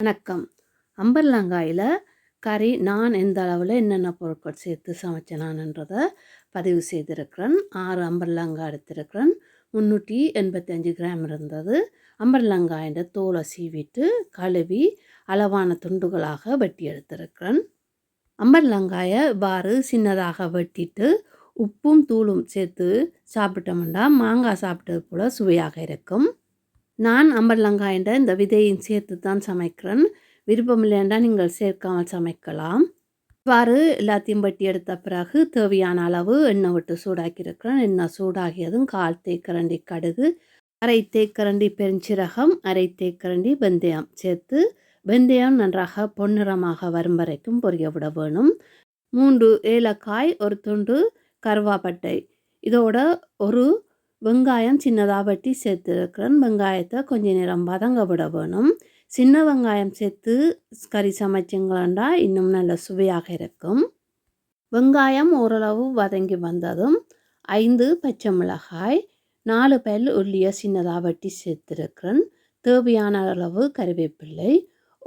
வணக்கம். அம்பர்லாங்காயில் கறி நான் எந்த அளவில் என்னென்ன பொருட்கள் சேர்த்து சமைச்சேனான்றதை பதிவு செய்திருக்கிறேன். 6 அம்பர்லாங்காய் எடுத்திருக்கிறேன். 385 கிராம் இருந்தது. அம்பர்லாங்காயின் தோலை சீவிட்டு கழுவி அளவான துண்டுகளாக வெட்டி எடுத்திருக்கிறேன். அம்பர்லாங்காயை இவ்வாறு சின்னதாக வெட்டிட்டு உப்பும் தூளும் சேர்த்து சாப்பிட்டோம்னா மாங்காய் சாப்பிட்டது போல் சுவையாக இருக்கும். நான் அம்பர்லாங்காயின் இந்த விதையும் சேர்த்து தான் சமைக்கிறேன். விருப்பம் இல்லைன்னா நீங்கள் சேர்க்காமல் சமைக்கலாம். இவ்வாறு எல்லாத்தையும் வெட்டி எடுத்த பிறகு தேவையான அளவு எண்ணெய் விட்டு சூடாக்கியிருக்கிறேன். எண்ணெய் சூடாகியதும் 1/4 தேக்கரண்டி கடுகு, 1/2 தேக்கரண்டி பெருஞ்சீரகம், 1/2 தேக்கரண்டி வெந்தயம் சேர்த்து வெந்தயம் நன்றாக பொன்னிறமாக வரும் வரைக்கும் பொரிய விட வேணும். 3 ஏலக்காய், ஒரு துண்டு கருவாப்பட்டை, இதோட ஒரு வெங்காயம் சின்னதாக வெட்டி சேர்த்துருக்கிறேன். வெங்காயத்தை கொஞ்ச நேரம் வதங்க விட வேணும். சின்ன வெங்காயம் சேர்த்து கறி சமைச்சிங்களா இன்னும் நல்ல சுவையாக இருக்கும். வெங்காயம் ஓரளவு வதங்கி வந்ததும் 5 பச்சை மிளகாய், 4 பல் உள்ளியை சின்னதாக வெட்டி சேர்த்துருக்கிறேன். தேவையான அளவு கறிவேப்பிள்ளை,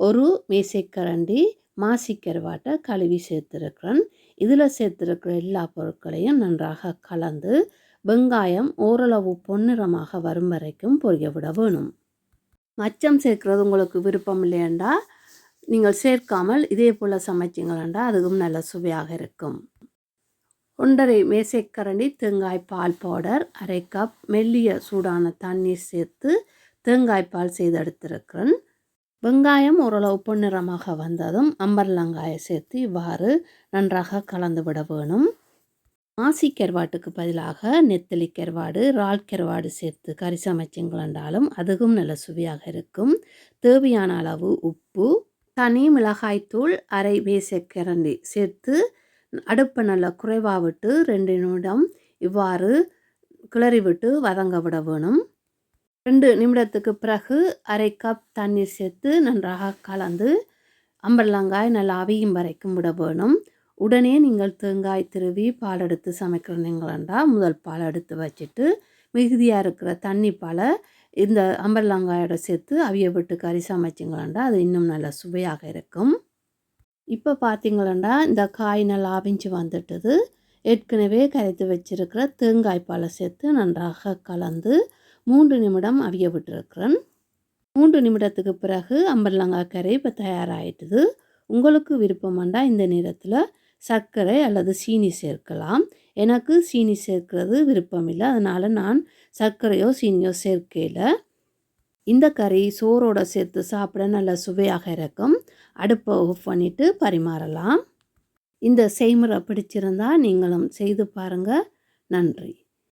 ஒரு மேசைக்கரண்டி மாசிக்கருவாட்டை கழுவி சேர்த்துருக்கிறேன். இதில் சேர்த்துருக்கிற எல்லா பொருட்களையும் நன்றாக கலந்து வெங்காயம் ஓரளவு பொன்னிறமாக வரும் வரைக்கும் பொரிய விட வேணும். மச்சம் சேர்க்கிறது உங்களுக்கு விருப்பம் இல்லையண்டா நீங்கள் சேர்க்காமல் இதே போல் சமைச்சிங்களா அதுவும் நல்ல சுவையாக இருக்கும். 1/2 மேசைக்கரண்டி தேங்காய் பால் பவுடர், 1/2 கப் மெல்லிய சூடான தண்ணீர் சேர்த்து தேங்காய் பால் செய்து எடுத்திருக்கிறேன். வெங்காயம் ஓரளவு பொன்னிறமாக வந்ததும் அம்பர்லாங்காயை சேர்த்து இவ்வாறு நன்றாக கலந்து விட வேணும். மாசி கருவாட்டுக்கு பதிலாக நெத்தலி கருவாடு, இறால் கருவாடு சேர்த்து கறி சமைச்சிங்களாண்டாலும் அதுவும் நல்ல சுவையாக இருக்கும். தேவையான அளவு உப்பு, தனி மிளகாய்த்தூள் 1/2 மேசைக்கரண்டி சேர்த்து அடுப்பை நல்லா குறைவாக விட்டு 2 நிமிடம் இவ்வாறு கிளறி விட்டு வதங்க விட வேணும். 2 நிமிடத்துக்கு பிறகு 1/2 கப் தண்ணீர் சேர்த்து நன்றாக கலந்து அம்பர்லாங்காய் நல்லா அவியும் வரைக்கும் விட வேணும். உடனே நீங்கள் தேங்காய் திருவி பால் எடுத்து சமைக்கிறீங்களா முதல் பால் எடுத்து வச்சுட்டு மிகுதியாக இருக்கிற தண்ணி பாலை இந்த அம்பர்லாங்காயோட சேர்த்து அவிய விட்டு கறி சமைச்சிங்களா அது இன்னும் நல்ல சுவையாக இருக்கும். இப்போ பார்த்தீங்களா இந்த காய் நல்லா அவிஞ்சு வந்துட்டுது. ஏற்கனவே கரைத்து வச்சிருக்கிற தேங்காய் பாலை சேர்த்து நன்றாக கலந்து 3 நிமிடம் அவிய விட்டுருக்கிறேன். 3 நிமிடத்துக்கு பிறகு அம்பர்லாங்காய் கறி இப்போ தயாராகிட்டுது. உங்களுக்கு விருப்பமாண்டா இந்த நேரத்தில் சர்க்கரை அல்லது சீனி சேர்க்கலாம். எனக்கு சீனி சேர்க்கிறது விருப்பம் இல்லை, அதனால் நான் சர்க்கரையோ சீனியோ சேர்க்கல. இந்த கறி சோறோட சேர்த்து சாப்பிட நல்ல சுவையாக இருக்கும். அடுப்பை ஆஃப் பண்ணிவிட்டு பரிமாறலாம். இந்த செய்முறை பிடிச்சிருந்தா நீங்களும் செய்து பாருங்கள். நன்றி.